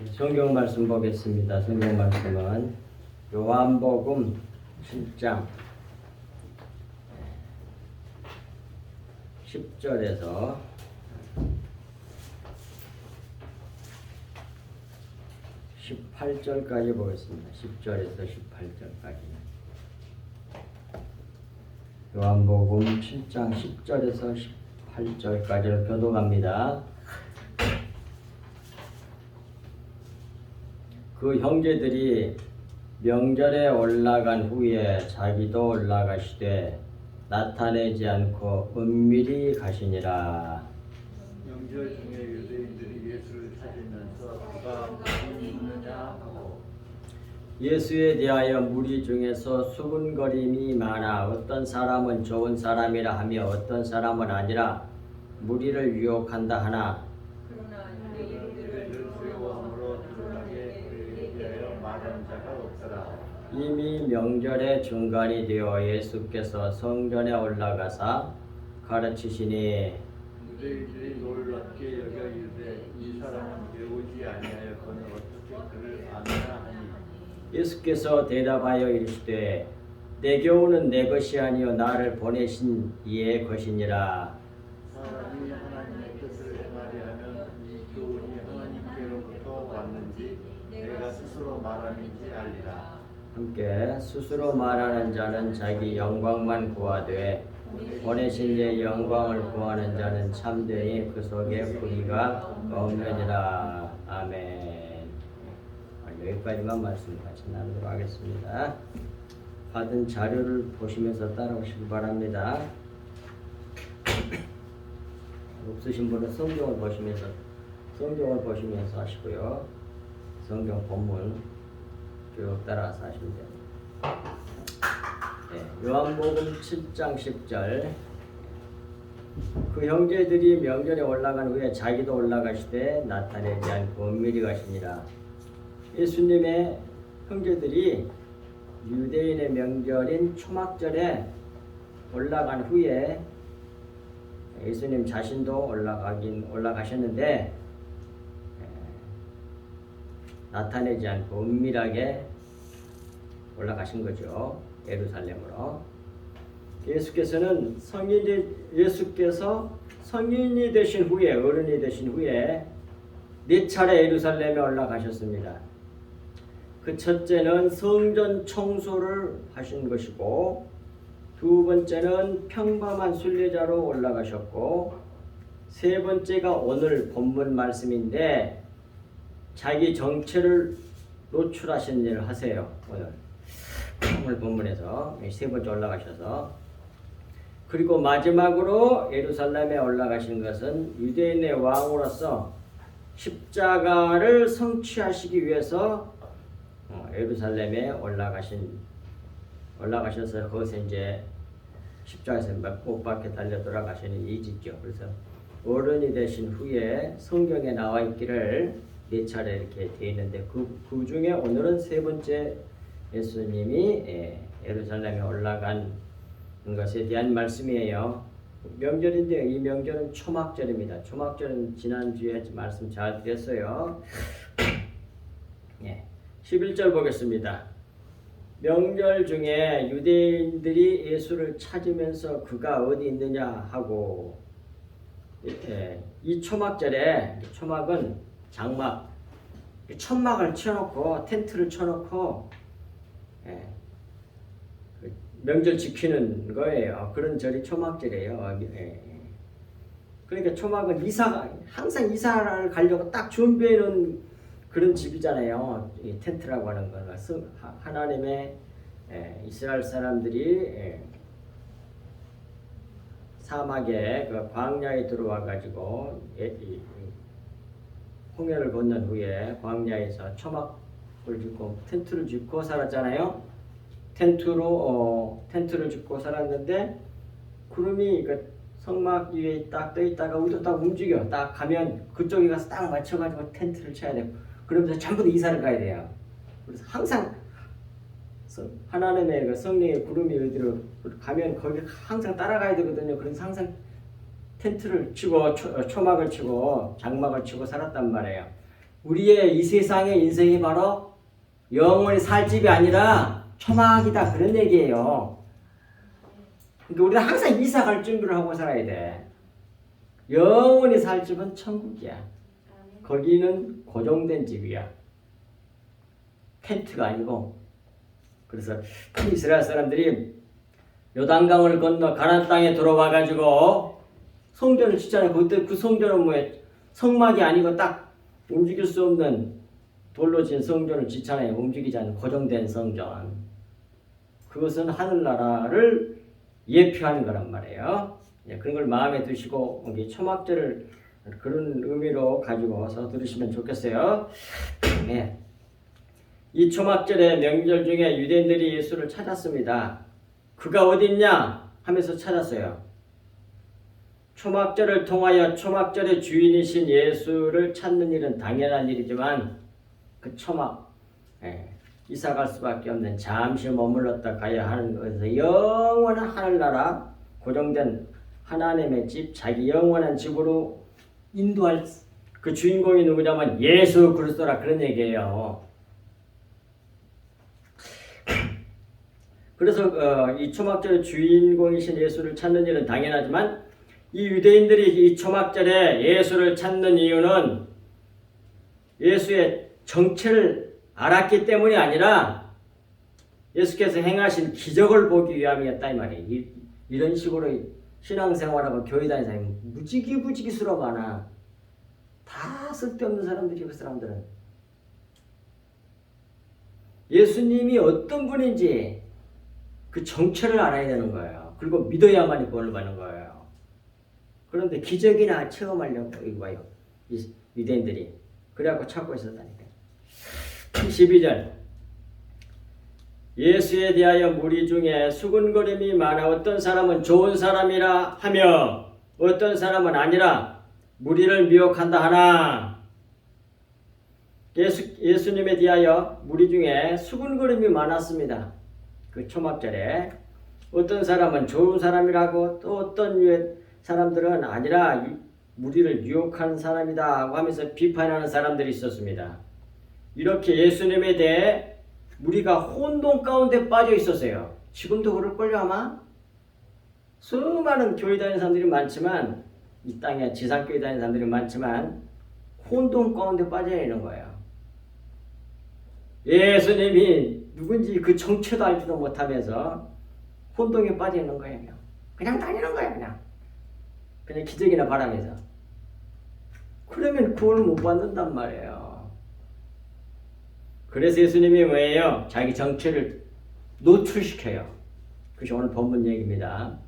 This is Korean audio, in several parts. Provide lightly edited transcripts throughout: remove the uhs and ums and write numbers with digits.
성경 말씀 보겠습니다. 성경 말씀은 요한복음 7장 10절에서 18절까지 보겠습니다. 10절에서 18절까지. 요한복음 7장 10절에서 18절까지를 교독합니다. 그 형제들이 명절에 올라간 후에 자기도 올라가시되 나타내지 않고 은밀히 가시니라. 명절 중에 유대인들이 예수를 찾으면서 그가 어디 있느냐 하고 예수에 대하여 무리 중에서 수군거림이 많아 어떤 사람은 좋은 사람이라 하며 어떤 사람은 아니라 무리를 유혹한다 하나 그러나 유대인들을 두려워함으로 드러나게 그에 대하여 말하는 자가 없더라. 이미 명절의 중간이 되어 예수께서 성전에 올라가사 가르치시니 유대인들이 놀랍게 여겨 이르되 이 사람은 배우지 아니하였거늘 어떻게 그를 아느냐 하니 예수께서 대답하여 이르시되 내 교훈은 내 것이 아니요 나를 보내신 이의 것이니라. 사람이 하나님의 뜻을 행하려 하면 이 교훈이 하나님께로부터 왔는지 내가 스스로 말함인지 알리라. 함께 스스로 말하는 자는 자기 영광만 구하되 보내신 이의 영광을 구하는 자는 참되니 그 속에 불의가 없느니라. 아멘. 여기까지만 말씀 같이 나누도록 하겠습니다. 받은 자료를 보시면서 따라오시기 바랍니다. 없으신 분은 성경을 보시면서 하시고요. 성경 본문 쭉 따라서 하시면 됩니다. 네, 요한복음 7장 10절. 그 형제들이 명절에 올라간 후에 자기도 올라가시되 나타내지 않고 은밀히 가시니라. 예수님의 형제들이 유대인의 명절인 초막절에 올라간 후에 예수님 자신도 올라가셨는데 나타내지 않고 은밀하게 올라가신 거죠. 예루살렘으로. 예수께서 성인이 되신 후에, 어른이 되신 후에 네 차례 예루살렘에 올라가셨습니다. 그 첫째는 성전 청소를 하신 것이고, 두 번째는 평범한 순례자로 올라가셨고, 세 번째가 오늘 본문 말씀인데 자기 정체를 노출하신 일을 하세요. 오늘 본문에서 세 번째 올라가셔서, 그리고 마지막으로 예루살렘에 올라가신 것은 유대인의 왕으로서 십자가를 성취하시기 위해서 예루살렘에 올라가셔서 거기서 이제 십자가에서 못 박혀 달려 돌아가시는 이지죠. 그래서 어른이 되신 후에 성경에 나와 있기를 네 차례 이렇게 되어 있는데 그 중에 오늘은 세 번째 예수님이 예루살렘에 올라간 것에 대한 말씀이에요. 명절인데 이 명절은 초막절입니다. 초막절은 지난주에 말씀 잘 드렸어요. 11절 보겠습니다. 명절 중에 유대인들이 예수를 찾으면서 그가 어디 있느냐 하고, 이 초막절에, 초막은 장막, 천막을 쳐놓고 텐트를 쳐놓고 명절 지키는 거예요. 그런 절이 초막절이에요. 그러니까 초막은 항상 이사를 가려고 딱 준비해 놓은 그런 집이잖아요. 이 텐트라고 하는 거는 하나님의 이스라엘 사람들이 사막에 그 광야에 들어와 가지고 홍해를 건넌 후에 광야에서 초막을 짓고 텐트를 짓고 살았잖아요. 텐트를 짓고 살았는데 구름이 그 성막 위에 딱 떠 있다가 우도 딱 움직여. 딱 가면 그쪽에 가서 딱 맞춰가지고 텐트를 쳐야 되고, 그러면서 전부 다 이사를 가야 돼요. 그래서 항상 하나님의 그 성령의 구름이 어디로 가면 거기 항상 따라가야 되거든요. 그래서 항상 텐트를 치고 초막을 치고 장막을 치고 살았단 말이에요. 우리의 이 세상의 인생이 바로 영원히 살 집이 아니라 초막이다 그런 얘기예요. 그러니까 우리는 항상 이사 갈 준비를 하고 살아야 돼. 영원히 살 집은 천국이야. 거기는 고정된 집이야. 텐트가 아니고. 그래서 이스라엘 사람들이 요단강을 건너 가나안 땅에 들어와 가지고 성전을 짓잖아요. 그때 그 성전은 뭐예요? 성막이 아니고 딱 움직일 수 없는 돌로 진 성전을 짓잖아요. 움직이지 않는 고정된 성전. 그것은 하늘나라를 예표하는 거란 말이에요. 그런 걸 마음에 두시고 초막절을 그런 의미로 가지고서 들으시면 좋겠어요. 네. 이 초막절의 명절 중에 유대인들이 예수를 찾았습니다. 그가 어디 있냐 하면서 찾았어요. 초막절을 통하여 초막절의 주인이신 예수를 찾는 일은 당연한 일이지만 그 초막 이사 갈 수밖에 없는 잠시 머물렀다 가야 하는 것에서 영원한 하늘나라 고정된 하나님의 집 자기 영원한 집으로 인도할 그 주인공이 누구냐면 예수 그리스도라 그런 얘기예요. 그래서 이 초막절의 주인공이신 예수를 찾는 일은 당연하지만 이 유대인들이 이 초막절에 예수를 찾는 이유는 예수의 정체를 알았기 때문이 아니라 예수께서 행하신 기적을 보기 위함이었다 이 말이에요. 이런 식으로 신앙생활하고 교회 다니는 사람이 무지기 수로 많아. 다 쓸데없는 사람들이 그 사람들은. 예수님이 어떤 분인지 그 정체를 알아야 되는 거예요. 그리고 믿어야만이 구원을 받는 거예요. 그런데 기적이나 체험하려고 이거 봐요. 유대인들이. 그래갖고 찾고 있었다니까. 12절 예수에 대하여 무리 중에 수군거림이 많아 어떤 사람은 좋은 사람이라 하며 어떤 사람은 아니라 무리를 미혹한다 하나 예수님에 대하여 무리 중에 수군거림이 많았습니다. 그 초막절에 어떤 사람은 좋은 사람이라고 또 어떤 사람들은 아니라 무리를 유혹한 사람이다 하면서 비판하는 사람들이 있었습니다. 이렇게 예수님에 대해 무리가 혼돈 가운데 빠져 있었어요. 지금도 그럴걸요 아마? 수많은 교회 다니는 사람들이 많지만 이 땅에 지상교회 다니는 사람들이 많지만 혼돈 가운데 빠져 있는 거예요. 예수님이 누군지 그 정체도 알지도 못하면서 혼돈에 빠져 있는 거예요. 그냥 다니는 거예요. 그냥 기적이나 바라면서. 그러면 구원을 못 받는단 말이에요. 그래서 예수님이 뭐예요? 자기 정체를 노출시켜요. 그것이 오늘 본문 얘기입니다.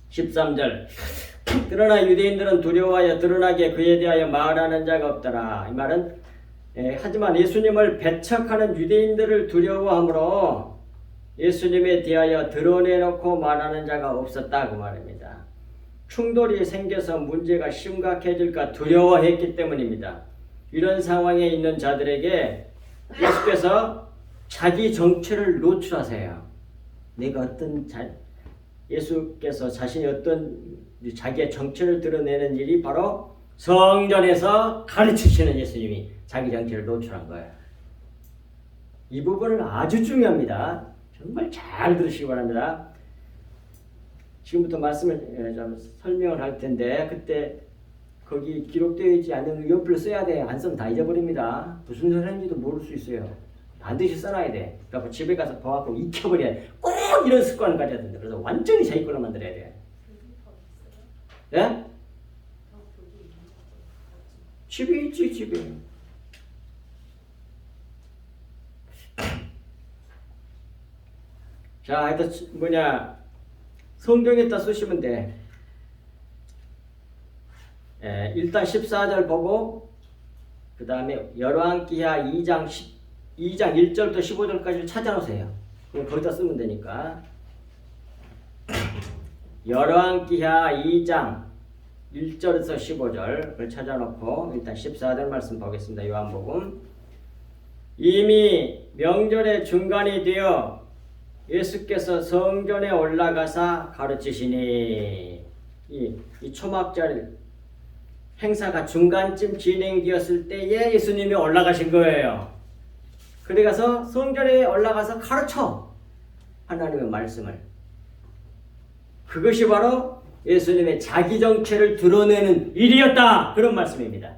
13절 그러나 유대인들은 두려워하여 드러나게 그에 대하여 말하는 자가 없더라. 이 말은 하지만 예수님을 배척하는 유대인들을 두려워하므로 예수님에 대하여 드러내놓고 말하는 자가 없었다 그 말입니다. 충돌이 생겨서 문제가 심각해질까 두려워했기 때문입니다. 이런 상황에 있는 자들에게 예수께서 자기 정체를 노출하세요. 예수께서 자신이 어떤 자기의 정체를 드러내는 일이 바로 성전에서 가르치시는 예수님이 자기 정체를 노출한 거예요. 이 부분은 아주 중요합니다. 정말 잘 들으시기 바랍니다. 지금부터 말씀을 좀 설명을 할 텐데 그때 거기 기록되어 있지 않은 연필을 써야 돼. 안 쓰면 다 잊어버립니다. 무슨 소리 하는지도 모를 수 있어요. 반드시 써놔야 돼. 그래서 집에 가서 봐갖고 익혀버려야 돼. 꼭 이런 습관을 가져야 된다. 그래서 완전히 자기 걸로 만들어야 돼. 예? 집에 있지, 집에. 자, 하여튼 성경에다 쓰시면 돼. 일단 14절 보고 그 다음에 열왕기하 2장 1절부터 15절까지를 찾아놓으세요. 그럼 거기다 쓰면 되니까. 열왕기하 2장 1절에서 15절을 찾아놓고 일단 14절 말씀 보겠습니다. 요한복음. 이미 명절의 중간이 되어 예수께서 성전에 올라가사 가르치시니 이 초막절 행사가 중간쯤 진행되었을 때에 예수님이 올라가신 거예요. 그래가서 성전에 올라가서 가르쳐 하나님의 말씀을. 그것이 바로 예수님의 자기 정체를 드러내는 일이었다. 그런 말씀입니다.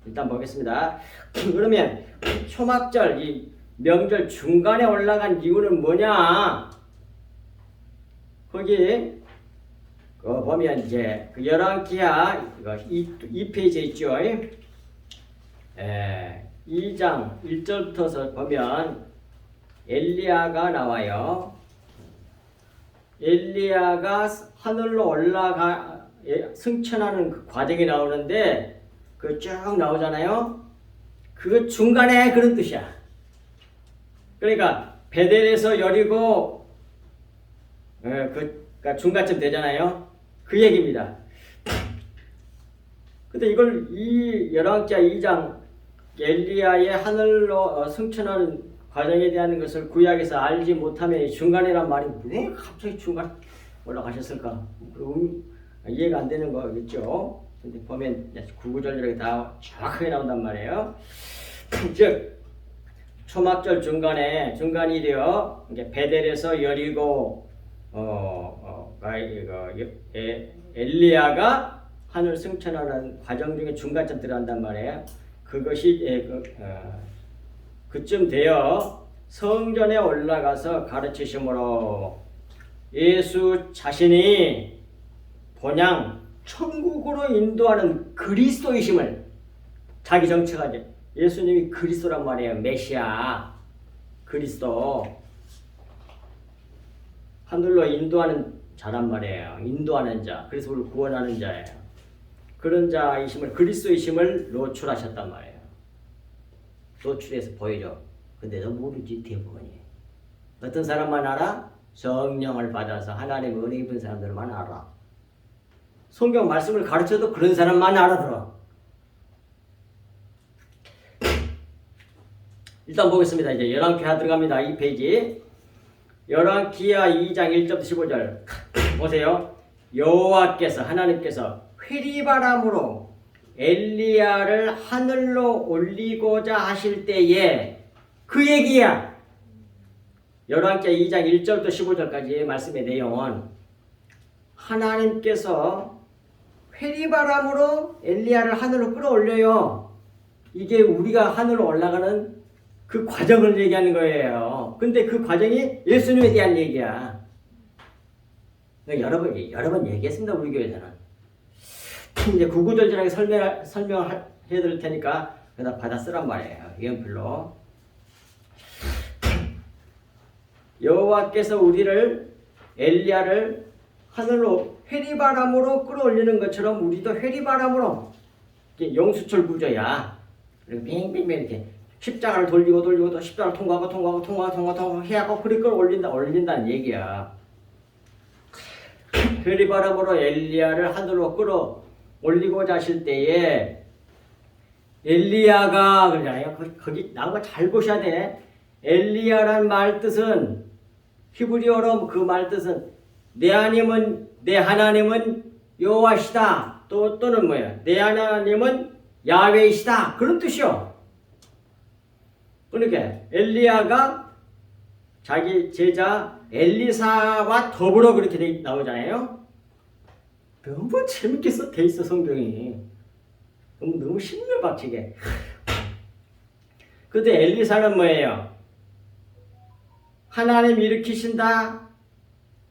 일단 보겠습니다. 그러면 초막절, 이 명절 중간에 올라간 이유는 뭐냐? 거기 보면 이제 그 열왕기하 2페이지에 있죠. 2장 1절부터 보면 엘리야가 나와요. 엘리야가 하늘로 올라가 승천하는 그 과정이 나오는데 그 쭉 나오잖아요. 그 중간에 그런 뜻이야. 그러니까 베델에서 여리고 그러니까 중간쯤 되잖아요. 그 얘기입니다. 근데 이걸 이 열왕기하 2장 엘리야의 하늘로 승천하는 과정에 대한 것을 구약에서 알지 못하면 중간이란 말이 왜 갑자기 중간 올라가셨을까? 이해가 안 되는 거겠죠. 근데 보면 구구절절하게 다 정확하게 나온단 말이에요. 즉 초막절 중간이 되어 베델에서 여리고 엘리야가 하늘 승천하는 과정 중에 중간쯤 들어간단 말이에요. 그것이 그쯤 되어 성전에 올라가서 가르치심으로 예수 자신이 본향 천국으로 인도하는 그리스도이심을 자기 정체가 예수님이 그리스도란 말이에요. 메시아 그리스도 하늘로 인도하는 자란 말이에요. 인도하는 자, 그래서 우리를 구원하는 자예요. 그런 자이심을 그리스도이심을 노출하셨단 말이에요. 노출해서 보여줘. 근데 너 모르지 대부분이. 어떤 사람만 알아? 성령을 받아서 하나님의 은혜 입은 사람들만 알아. 성경 말씀을 가르쳐도 그런 사람만 알아들어. 일단 보겠습니다. 이제 열왕기하 들어갑니다. 이 페이지. 열왕기하 2장 1절 15절 보세요. 여호와께서 하나님께서 회리바람으로 엘리야를 하늘로 올리고자 하실 때에 그 얘기야. 열왕기하 2장 1절부터 15절까지의 말씀의 내용은 하나님께서 회리바람으로 엘리야를 하늘로 끌어올려요. 이게 우리가 하늘로 올라가는 그 과정을 얘기하는 거예요. 근데 그 과정이 예수님에 대한 얘기야. 여러 번 얘기했습니다. 우리 교회에서는. 이제 구구절절하게 설명을 해드릴 테니까 그다 받아 쓰란 말이에요. 연필로. 여호와께서 우리를 엘리야를 하늘로 회리바람으로 끌어올리는 것처럼 우리도 회리바람으로 용수철 구조야. 빙빙빙 이렇게 십자가를 돌리고 또 십자가를 통과하고 해하고 그리 끌어올린다는 얘기야. 회리바람으로 엘리야를 하늘로 끌어올리고자 하실 때에 엘리야가 그러잖아요. 거기 나온 거 잘 보셔야 돼. 엘리야란 말 뜻은 히브리어로 그 말 뜻은 내 하나님은 여호와시다. 또는 뭐야? 내 하나님은 야훼이시다. 그런 뜻이요. 그러니까 엘리야가 자기 제자 엘리사와 더불어 그렇게 나오잖아요. 너무 재밌게 돼 있어 성경이. 너무 신명박치게. 근데 엘리사는 뭐예요? 하나님 일으키신다.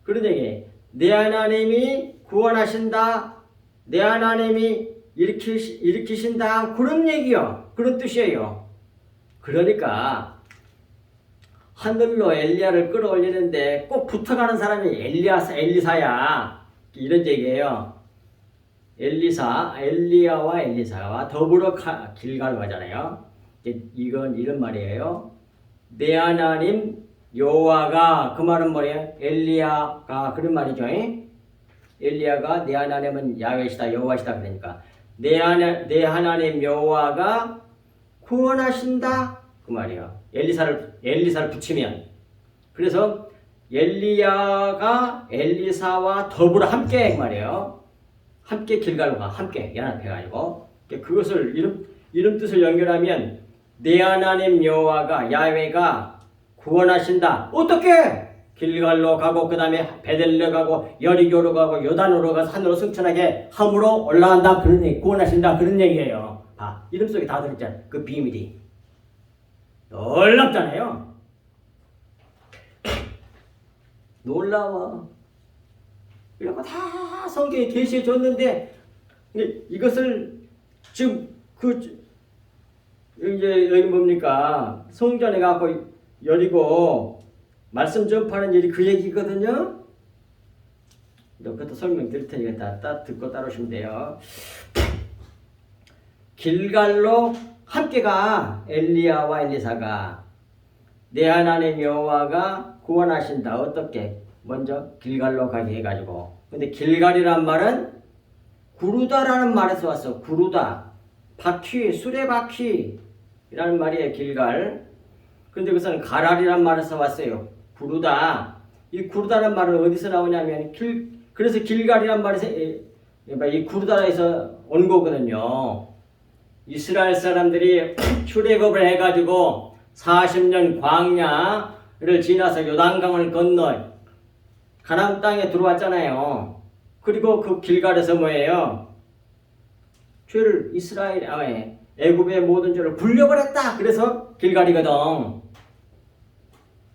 그런 얘기. 내 하나님이 구원하신다. 내 하나님이 일으키신다. 그런 얘기요. 그런 뜻이에요. 그러니까 하늘로 엘리야를 끌어올리는데 꼭 붙어가는 사람이 엘리사야. 이런 얘기예요. 엘리야와 엘리사와 더불어 길갈 가잖아요. 이건 이런 말이에요. 내 하나님 여호와가, 그 말은 뭐예요? 엘리야가 그런 말이죠. 엘리야가 내 하나님은 야훼시다, 여호와시다. 그러니까 내 하나님 여호와가 구원하신다 그 말이에요. 엘리사를 붙이면. 그래서 엘리야가 엘리사와 더불어 함께 그 말이에요. 함께 길갈로가 함께 연합해가지고 그것을 이름 뜻을 연결하면 내 하나님 여호와가 야훼가 구원하신다. 어떻게? 길갈로 가고 그 다음에 베델로 가고 여리고로 가고 요단으로 가서 하늘로 승천하게 함으로 올라간다. 그런 얘기, 구원하신다. 그런 얘기예요. 봐, 이름 속에 다 들었잖아. 그 비밀이 놀랍잖아요. 놀라워. 이런 거 다 성경에 계시해 줬는데 이것을 지금 이제 여기 뭡니까? 성전에 가고 여리고 말씀 전파하는 일이 그 얘기거든요. 그것도 설명드릴 테니까 다 듣고 따라오시면 돼요. 길갈로 함께가 엘리야와 엘리사가 내 하나님 여호와가 구원하신다. 어떻게? 먼저 길갈로 가게 해가지고. 근데 길갈이란 말은 구르다라는 말에서 왔어. 구르다, 바퀴, 수레바퀴라는 말이에요. 길갈. 근데 그것은 가랄이란 말에서 왔어요. 구르다. 이 구르다는 말은 어디서 나오냐면 그래서 길갈이란 말에서 이 구르다에서 온 거거든요. 이스라엘 사람들이 출애굽을 해가지고 40년 광야를 지나서 요단강을 건너 가나안 땅에 들어왔잖아요. 그리고 그 길갈에서 뭐예요? 죄를 애굽의 모든 죄를 굴려버렸다. 그래서 길갈이거든.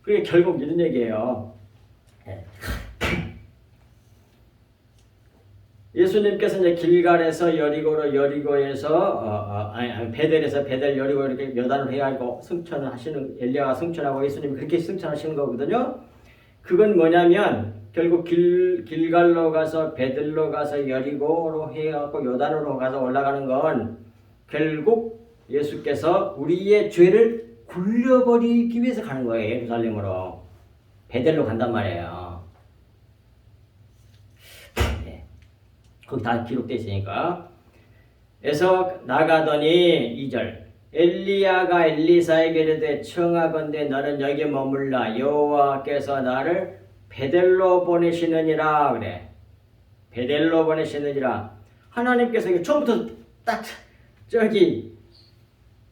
그게 결국 이런 얘기예요. 예수님께서 이제 길갈에서 여리고로, 여리고에서 베델에서 베델 여리고 이렇게 여단을 해가지고 승천을 하시는, 엘리야가 승천하고 예수님이 그렇게 승천하시는 거거든요. 그건 뭐냐면 결국 길갈로 가서 베델로 가서 여리고로 해갖고 요단으로 가서 올라가는 건 결국 예수께서 우리의 죄를 굴려버리기 위해서 가는 거예요. 예루살렘으로. 베델로 간단 말이에요. 거기 다 기록되어 있으니까. 그래서 나가더니 2절 엘리야가 엘리사에게 이르되 청하건대 너는 여기 머물라. 여호와께서 나를 베델로 보내시느니라. 그래. 베델로 보내시느니라. 하나님께서 처음부터 딱 저기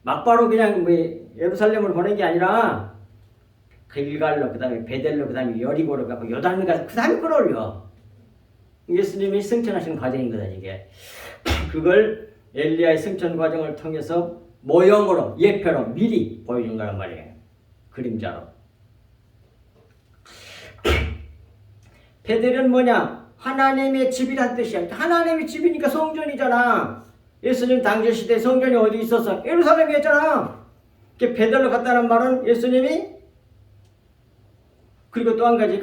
막바로 그냥 예루살렘으로 보낸 게 아니라 길갈로, 그 다음에 베델로, 그 다음에 여리고로 가고 요단을 가서 그 다음에 끌어올려. 예수님이 승천하시는 과정이거든 이게. 그걸 엘리야의 승천 과정을 통해서 모형으로, 예표로 미리 보여준 거란 말이에요. 그림자로. 베델은 뭐냐? 하나님의 집이란 뜻이야. 하나님의 집이니까 성전이잖아. 예수님 당시 시대에 성전이 어디 있었어? 예루살렘에 있잖아. 베델로 갔다는 말은 예수님이, 그리고 또 한 가지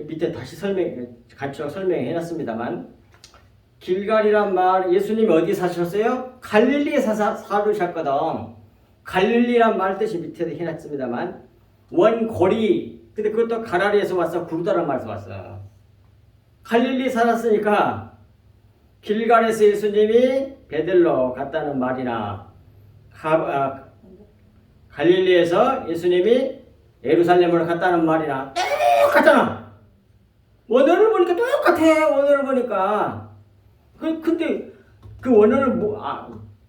밑에 다시 간추려 설명해 놨습니다만, 길갈이란 말, 예수님이 어디 사셨어요? 갈릴리에 살으셨거든. 갈릴리란 말 뜻이 밑에도 해놨습니다만, 원고리, 근데 그것도 가라리에서 왔어. 구르다란 말에서 왔어. 갈릴리 살았으니까 길갈에서 예수님이 베델로 갔다는 말이나 갈릴리에서 예수님이 예루살렘으로 갔다는 말이나 똑같잖아. 원어를 보니까 똑같아. 원어를 보니까. 근데 그 원어를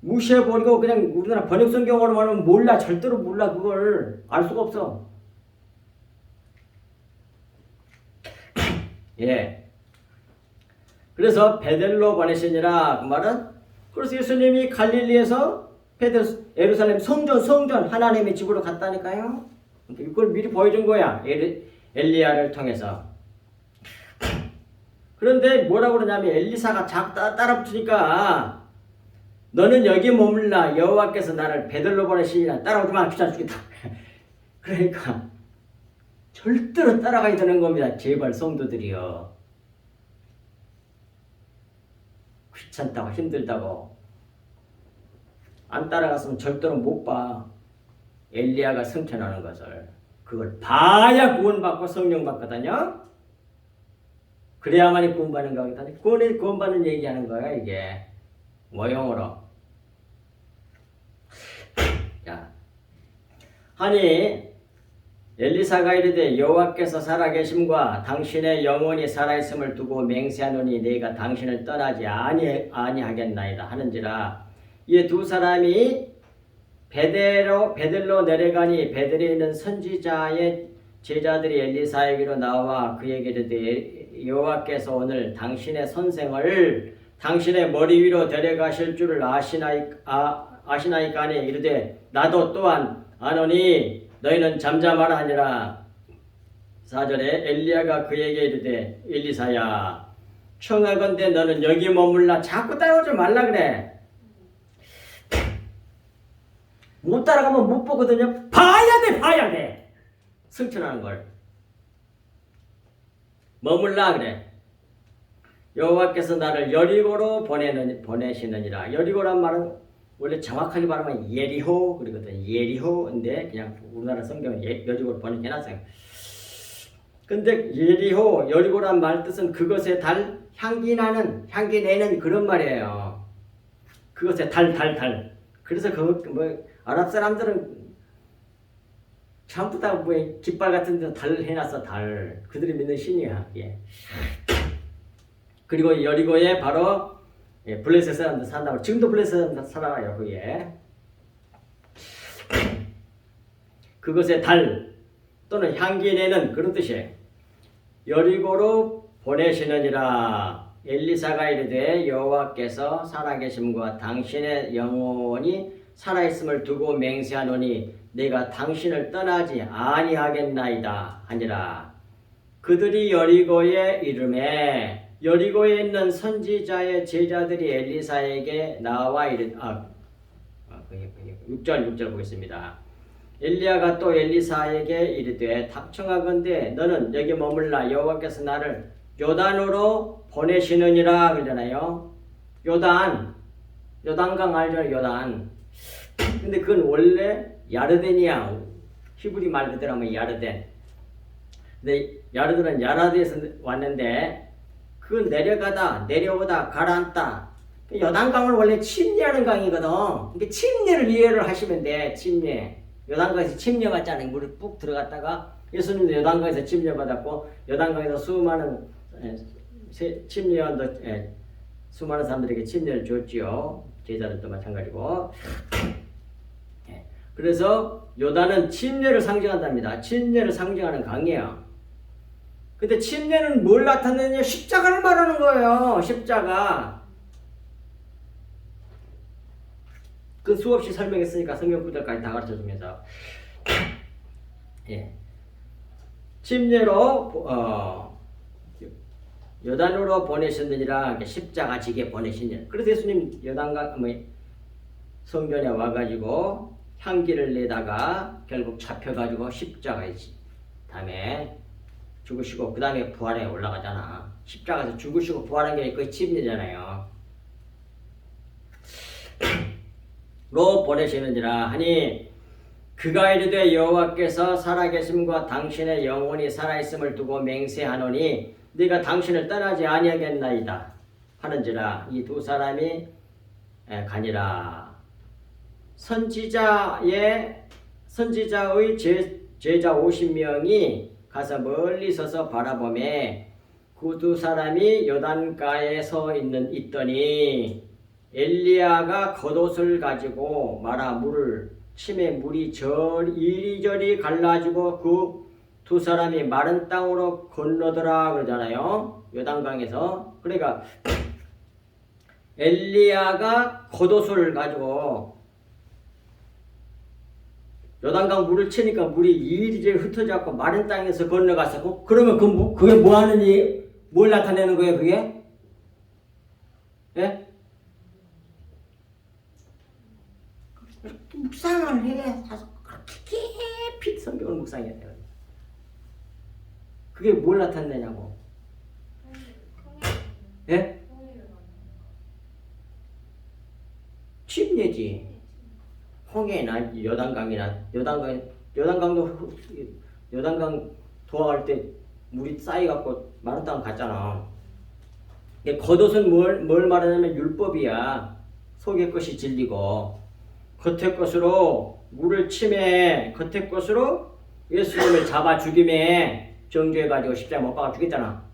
무시해버리고 그냥 우리나라 번역성경으로 말하면 몰라. 절대로 몰라. 그걸 알 수가 없어. 예. 그래서 베델로 보내시니라. 그 말은, 그래서 예수님이 갈릴리에서 예루살렘 성전 하나님의 집으로 갔다니까요. 이걸 미리 보여준 거야. 엘리야를 통해서. 그런데 뭐라고 그러냐면 엘리사가 따라 붙으니까 너는 여기 머물라. 여호와께서 나를 베델로 보내시니라. 따라오지 마. 귀찮아 죽겠다. 그러니까 절대로 따라가야 되는 겁니다. 제발 성도들이요. 귀찮다고 힘들다고 안 따라갔으면 절대로 못 봐. 엘리야가 승천하는 것을. 그걸 봐야 구원받고 성령 받거든요. 그래야만이 구원받는 거거든요. 구원받는 얘기하는 거야 이게. 모형으로. 자, 아니 엘리사가 이르되 여호와께서 살아계심과 당신의 영혼이 살아있음을 두고 맹세하노니 내가 당신을 떠나지 아니하겠나이다 하는지라. 이 두 사람이 베들로 내려가니 베들에 있는 선지자의 제자들이 엘리사에게로 나와 그에게 이르되 여호와께서 오늘 당신의 선생을 당신의 머리 위로 데려가실 줄을 아시나이까 하니 이르되 나도 또한 아노니 너희는 잠잠하라 하니라. 4절에 엘리야가 그에게 이르되 엘리사야 청하건대 너는 여기 머물라. 자꾸 따라오지 말라 그래. 못 따라가면 못 보거든요. 봐야 돼. 승천하는 걸. 머물라 그래. 여호와께서 나를 여리고로 보내시느니라. 여리고란 말은 원래 정확하게 말하면 예리호 그러거든. 예리호인데 그냥 우리나라 성경은 여리고로 번역해놨어요. 근데 여리고란 말 뜻은 그것에 달 향기 내는 그런 말이에요. 그것에 달. 그래서 아랍 사람들은 전부 다 깃발 같은 데 달 해놨어. 달. 그들이 믿는 신이야. 예. 그리고 여리고에 바로 블레셋 사람들 산다고. 지금도 블레셋 사람들 살아요. 거기에. 그것에 달 또는 향기 내는 그런 뜻이에요. 여리고로 보내시느니라. 엘리사가 이르되 여호와께서 살아계심과 당신의 영혼이 살아있음을 두고 맹세하노니 내가 당신을 떠나지 아니하겠나이다 하니라. 그들이 여리고에 이르매 여리고에 있는 선지자의 제자들이 엘리사에게 나와 6절 보겠습니다. 엘리야가 또 엘리사에게 이르되 청하건대 너는 여기 머물라. 여호와께서 나를 요단으로 보내시느니라 그러잖아요. 요단강 알죠? 요단. 근데 그건 원래 야르덴이야. 히브리 말 그대로 하면 야르덴. 근데 야르덴은 야라드에서 왔는데 그건 내려오다 가라앉다. 요단강을 원래 침례하는 강이거든. 그러니까 침례를 이해를 하시면 돼. 침례. 요단강에서 침례 받잖아요. 물에 푹 들어갔다가 예수님도 요단강에서 침례 받았고 요단강에서 수많은 침례원도 수많은 사람들에게 침례를 줬지요. 제자들도 마찬가지고. 그래서 요단은 침례를 상징한답니다. 침례를 상징하는 강이에요. 근데 침례는 뭘 나타내냐? 십자가를 말하는 거예요. 십자가. 그 수없이 설명했으니까 성경 구절까지 다 가르쳐주면서 침례로 요단으로 보내셨느니라. 십자가 지게 보내시느니라. 그래서 예수님 요단강 성전에 와가지고 향기를 내다가 결국 잡혀가지고 십자가이지. 다음에 죽으시고 그 다음에 부활에 올라가잖아. 십자가에서 죽으시고 부활한 게 거의 침례잖아요. 로 보내시느니라 하니 그가 이르되 여호와께서 살아계심과 당신의 영혼이 살아있음을 두고 맹세하노니 네가 당신을 떠나지 아니하겠나이다 하는지라. 이 두 사람이 가니라. 선지자의 제자 50명이 가서 멀리 서서 바라보매 그 두 사람이 요단가에 서 있더니 엘리야가 겉옷을 가지고 말아 침에 물이 이리저리 갈라지고 그 두 사람이 마른 땅으로 건너더라 그러잖아요. 요단강에서. 그러니까 엘리야가 겉옷을 가지고 요단강 물을 치니까 물이 이리저리 흩어져갖고 마른 땅에서 건너갔었고. 그러면 그게 뭐 하느니 뭘 나타내는 거예요 그게? 예? 묵상을 해. 그렇게 깊이 성경을 묵상해야 돼요. 그게 뭘 나타내냐고. 예? 침례지. 홍해나 요단강 도화할 때 물이 쌓여갖고 마른 땅 갔잖아. 겉옷은 뭘 말하냐면 율법이야. 속의 것이 진리고 겉의 것으로 물을 침해 겉의 것으로 예수님을 잡아 죽임에 정죄해가지고 십자가에 못 박아 죽였잖아.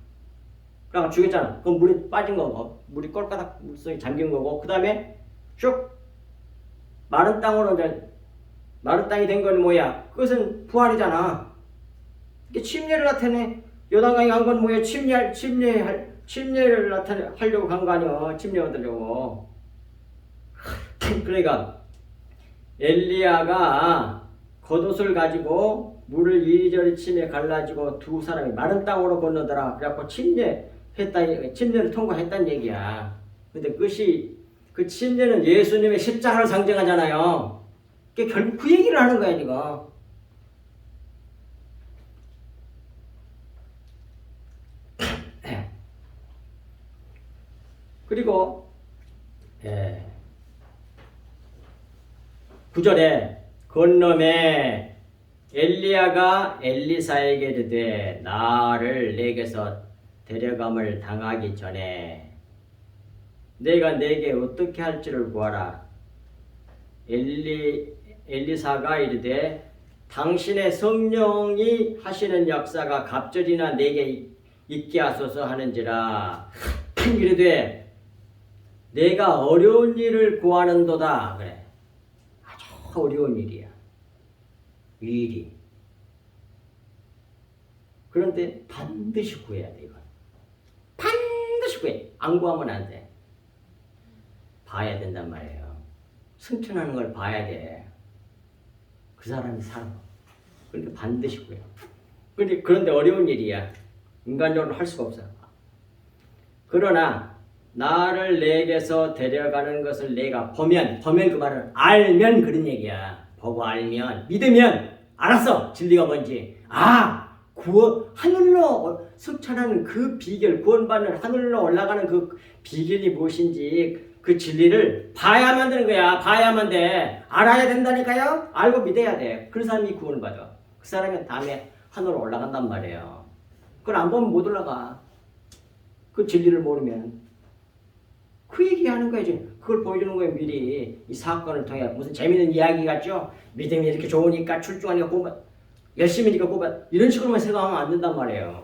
그러니까 죽였잖아. 그럼 물에 빠진 거고, 물이 꼴까닥 물속에 잠긴 거고, 그 다음에 슉 마른 땅으로 이제 마른 땅이 된 건 뭐야? 그것은 부활이잖아. 이게 침례를 나타내. 요단강에 간 건 뭐야? 침례를 나타내려고 간 거 아니야? 침례 얻으려고. 그러니까 엘리야가 겉옷을 가지고 물을 이리저리 치며 갈라지고 두 사람이 마른 땅으로 건너더라. 그래갖고 침례를 통과했다는 얘기야. 근데 그 침례는 예수님의 십자가를 상징하잖아요. 그게 결국 그 얘기를 하는 거야, 지금. 그리고 9절에 건너매 엘리야가 엘리사에게 이르되 나를 내게서 데려감을 당하기 전에 내가 내게 어떻게 할지를 구하라. 엘리사가 이르되 당신의 성령이 하시는 역사가 갑절이나 내게 있게 하소서 하는지라. 이르되 내가 어려운 일을 구하는도다. 그래. 아주 어려운 일이야. 이 일이. 그런데 반드시 구해야 돼, 이건. 반드시 구해. 안 구하면 안 돼. 봐야 된단 말이에요. 승천하는 걸 봐야 돼. 그 사람이 살아. 그러니까 반드시 구해. 그런데 어려운 일이야. 인간적으로 할 수가 없어. 그러나 나를 내게서 데려가는 것을 내가 보면 그 말은 알면 그런 얘기야. 보고 알면, 믿으면 알았어. 진리가 뭔지. 하늘로 승천하는 그 비결, 구원받는 하늘로 올라가는 그 비결이 무엇인지 그 진리를 봐야만 되는 거야. 봐야만 돼. 알아야 된다니까요. 알고 믿어야 돼. 그 사람이 구원을 받아. 그 사람이 다음에 하늘로 올라간단 말이에요. 그걸 안 보면 못 올라가. 그 진리를 모르면. 그 얘기하는 거야, 지금. 그걸 보여주는 거예요, 미리. 이 사건을 통해. 무슨 재밌는 이야기 같죠? 믿음이 이렇게 좋으니까 출중하니까 열심히니까 이런 식으로만 생각하면 안 된단 말이에요.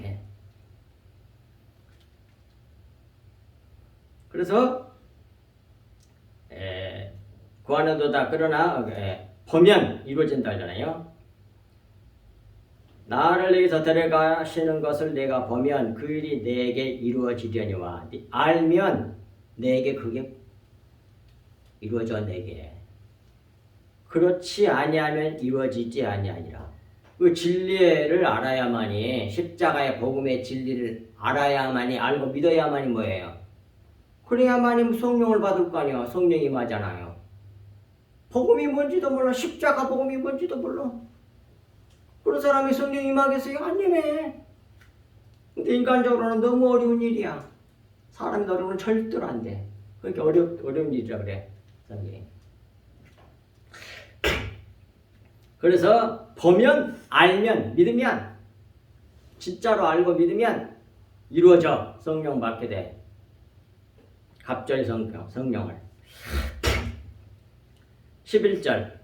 네. 그래서, 구하는도다. 그러나, 보면 이루어진다 하잖아요. 나를 내게서 데려가시는 것을 내가 보면 그 일이 내게 이루어지려니와 알면 내게 그게 이루어져 내게. 그렇지 아니하면 이루어지지 아니하니라. 그 진리를 알아야만이 십자가의 복음의 진리를 알아야만이 알고 믿어야만이 뭐예요? 그래야만이 성령을 받을 거 아니야. 성령이 임하잖아요. 복음이 뭔지도 몰라. 십자가 복음이 뭔지도 몰라. 그런 사람이 성령 임하겠어요? 안 임해. 근데 인간적으로는 너무 어려운 일이야. 사람이 어려우면 절대로 안 돼. 그러니까 어려운 일이라 그래. 성경이. 그래서 보면, 알면, 믿으면, 진짜로 알고 믿으면 이루어져. 성령 받게 돼. 갑절의 성령을. 11절.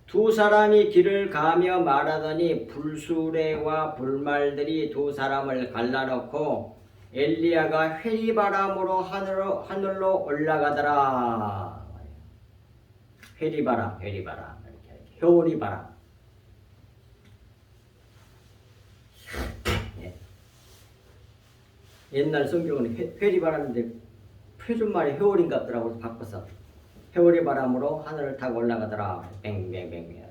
두 사람이 길을 가며 말하더니 불수레와 불말들이 두 사람을 갈라놓고 엘리야가 회리바람으로 하늘로 올라가더라. 회리바람 이렇게 효리바람. 네. 옛날 성경은 회리바람인데 표준말이 회오린 같더라고 바꿔서 회오리 바람으로 하늘을 타고 올라가더라. 뱅뱅뱅뱅.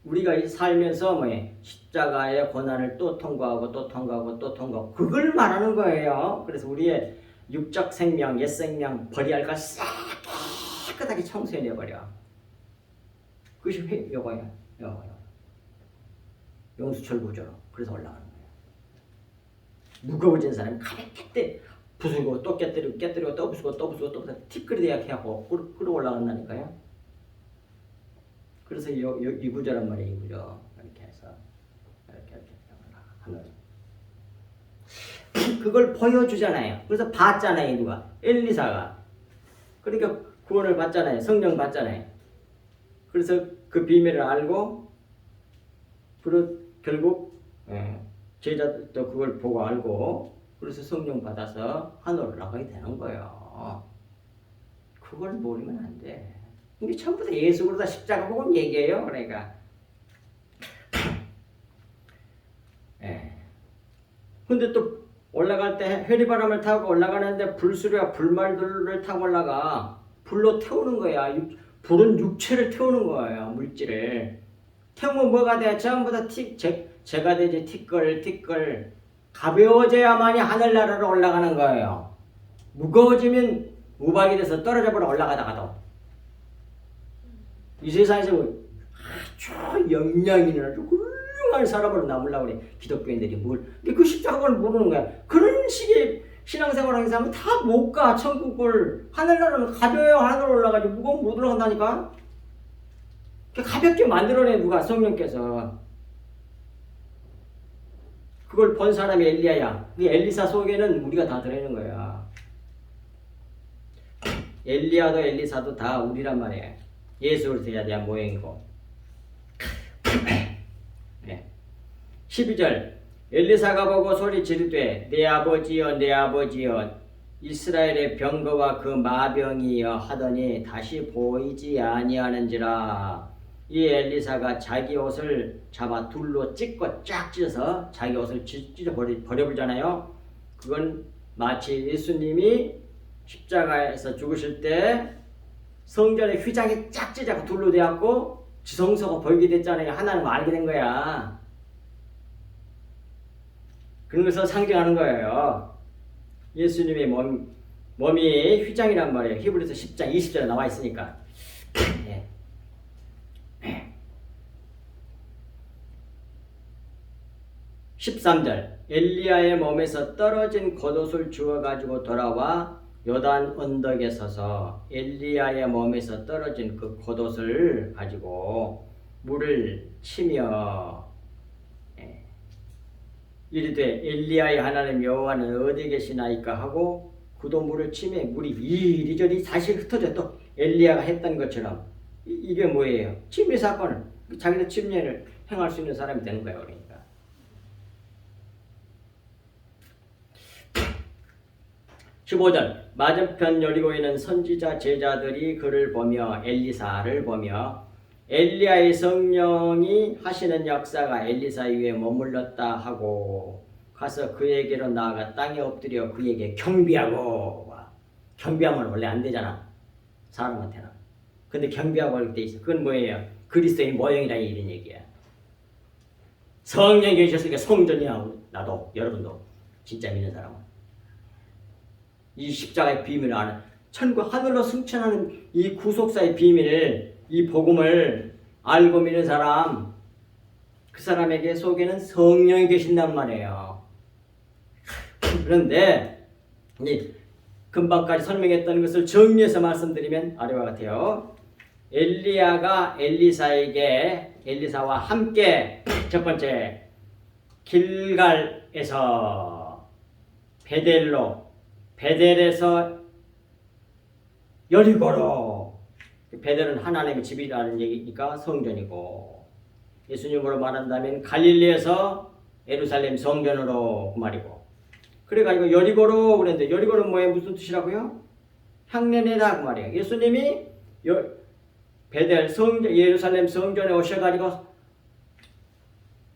우리가 살면서 십자가의 고난을 또 통과하고 또 통과하고 또 통과하고 그걸 말하는 거예요. 그래서 우리의 육적 생명, 옛 생명 버려야 할 걸 싹 깨끗하게 청소해내버려. 그것이 요거야. 용수철 구조. 그래서 올라가는 거예요. 무거워진 사람이 가볍게 부수고 또 깨뜨리고 또 부수고 또 티끌이 약해하고 끌어올라간다니까요. 그래서 이 구조란 말이에요. 이 구조 이렇게 해서 이렇게 하늘. 그걸 보여주잖아요. 그래서 봤잖아요. 누가? 엘리사가. 그러니까 구원을 받잖아요. 성령 받잖아요. 그래서 그 비밀을 알고 결국 제자도 그걸 보고 알고 그래서 성령 받아서 하늘로 올라가게 되는 거예요. 그걸 모르면 안 돼. 이게 전부 다 예수 그러다 십자가 복음 얘기해요. 그러니까. 근데 또 올라갈 때 회리바람을 타고 올라가는데 불수리와 불말들을 타고 올라가. 불로 태우는 거야. 불은 육체를 태우는 거예요. 물질을. 태우면 뭐가 돼? 전부 다 제가 되지 티끌. 가벼워져야만이 하늘나라로 올라가는 거예요. 무거워지면 우박이 돼서 떨어져 버려 올라가다가도. 이 세상에서 아주 영향이 있는 아주 훌륭한 사람으로 남으려고 그래. 기독교인들이 근데 그 십자가를 모르는 거야. 그런 식의 신앙생활 하는 사람은 다 못 가. 천국을. 하늘나라는 가벼워야 하늘로 올라가지 무거우면 못 올라간다니까. 가볍게 만들어내 누가 성령께서. 그걸 본 사람이 엘리야야. 그 엘리사 속에는 우리가 다 들어있는 거야. 엘리야도 엘리사도 다 우리란 말이야. 예수 그리스도에 대한 모형이고. 12절 엘리사가 보고 소리 지르되 내 아버지여 내 아버지여 이스라엘의 병거와 그 마병이여 하더니 다시 보이지 아니하는지라. 이 엘리사가 자기 옷을 잡아 둘로 찢고 쫙 찢어서 자기 옷을 찢어 버려버리잖아요. 그건 마치 예수님이 십자가에서 죽으실 때 성전의 휘장이 쫙 찢어서 둘로 되었고 지성소가 보이게 됐잖아요. 하나님 알게 된 거야. 그런 것을 상징하는 거예요. 예수님의 몸이 휘장이란 말이에요. 히브리서 10장 20절에 나와 있으니까. 13절 엘리야의 몸에서 떨어진 겉옷을 주워가지고 돌아와 요단 언덕에 서서 엘리야의 몸에서 떨어진 그 겉옷을 가지고 물을 치며 이르되 엘리야의 하나님 여호와는 어디 계시나이까 하고 그도 물을 치매 물이 이리저리 다시 흩어져 또 엘리야가 했던 것처럼 이게 뭐예요? 침례 사건을 자기도 침례를 행할 수 있는 사람이 되는 거예요. 그러니까 15절 맞은편 여리고에 있는 선지자 제자들이 그를 보며 엘리사를 보며 엘리야의 성령이 하시는 역사가 엘리사 위에 머물렀다 하고 가서 그에게로 나아가 땅에 엎드려 그에게 경비하고 와. 경비하면 원래 안 되잖아 사람한테는. 근데 경비하고 할 때 있어. 그건 뭐예요? 그리스도의 모형이라 이런 얘기야. 성령이 계셨으니까 성전이야. 나도 여러분도 진짜 믿는 사람은 이 십자가의 비밀을 아는 천국 하늘로 승천하는 이 구속사의 비밀을 이 복음을 알고 믿는 사람 그 사람에게 속에는 성령이 계신단 말이에요. 그런데 금방까지 설명했던 것을 정리해서 말씀드리면 아래와 같아요. 엘리야가 엘리사와 함께 첫 번째 길갈에서 베델에서 여리고로 베델은 하나님의 집이라는 얘기니까 성전이고 예수님으로 말한다면 갈릴리에서 예루살렘 성전으로 그 말이고 그래가지고 여리고로 그랬는데 여리고는 뭐예요? 무슨 뜻이라고요? 향내내다 그 말이에요. 예수님이 베델 성전 예루살렘 성전에 오셔가지고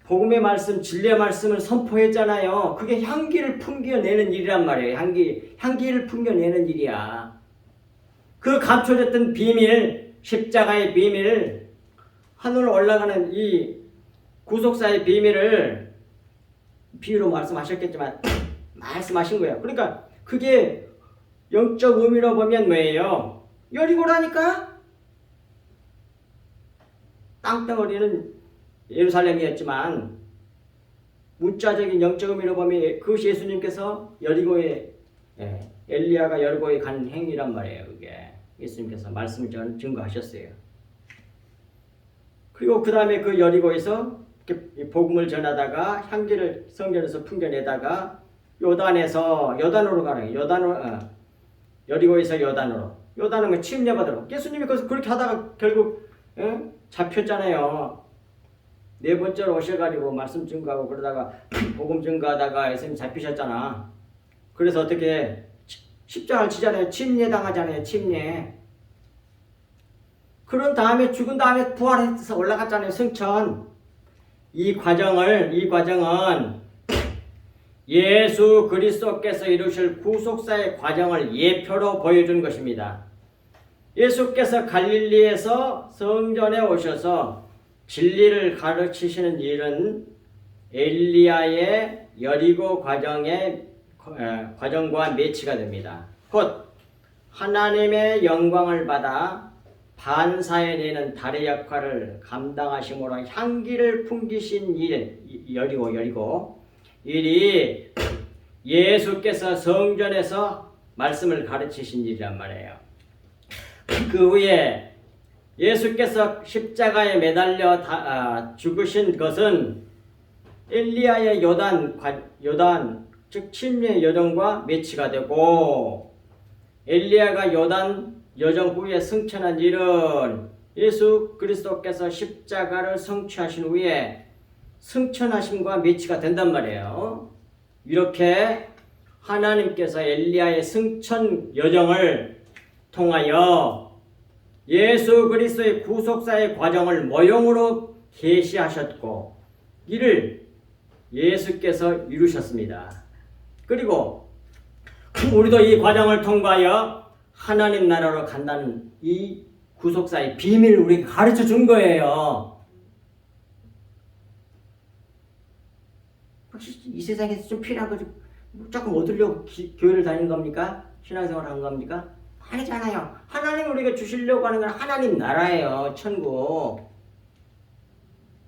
복음의 말씀, 진리의 말씀을 선포했잖아요. 그게 향기를 풍겨내는 일이란 말이에요. 향기를 풍겨내는 일이야. 그 감춰졌던 비밀, 십자가의 비밀, 하늘로 올라가는 이 구속사의 비밀을 비유로 말씀하셨겠지만 말씀하신 거예요. 그러니까 그게 영적 의미로 보면 뭐예요? 여리고라니까? 땅덩어리는 예루살렘이었지만 문자적인 영적 의미로 보면 그것이 예수님께서 여리고에 엘리야가 여리고에 간 행위란 말이에요. 그게 예수님께서 말씀을 증거하셨어요. 그리고 그 다음에 그 여리고에서 복음을 전하다가 향기를 성전에서 풍겨내다가 요단으로 가는 여리고에서 요단으로 요단은 침례받으러. 예수님이 그렇게 하다가 결국 잡혔잖아요. 네 번째로 오셔가지고 말씀 증거하고 그러다가 복음 증거하다가 예수님 잡히셨잖아. 그래서 어떻게 십자가를 지잖아요. 침례당하잖아요. 침례. 그런 다음에 죽은 다음에 부활해서 올라갔잖아요. 승천. 이 과정은 예수 그리스도께서 이루실 구속사의 과정을 예표로 보여준 것입니다. 예수께서 갈릴리에서 성전에 오셔서 진리를 가르치시는 일은 엘리야의 여리고 과정과 매치가 됩니다. 곧 하나님의 영광을 받아 반사해내는 달의 역할을 감당하심으로 향기를 풍기신 일, 여리고 일이 예수께서 성전에서 말씀을 가르치신 일이란 말이에요. 그 후에 예수께서 십자가에 매달려 죽으신 것은 엘리야의 요단 즉 침례 여정과 매치가 되고, 엘리야가 요단 여정 후에 승천한 일은 예수 그리스도께서 십자가를 성취하신 후에 승천하심과 매치가 된단 말이에요. 이렇게 하나님께서 엘리야의 승천 여정을 통하여 예수 그리스도의 구속사의 과정을 모형으로 계시하셨고, 이를 예수께서 이루셨습니다. 그리고 우리도 이 과정을 통과하여 하나님 나라로 간다는 이 구속사의 비밀을 우리에게 가르쳐 준 거예요. 혹시 이 세상에서 좀 필요한 거 조금 얻으려고 교회를 다니는 겁니까? 신앙생활을 하는 겁니까? 아니잖아요. 하나님 우리에게 주시려고 하는 건 하나님 나라예요. 천국.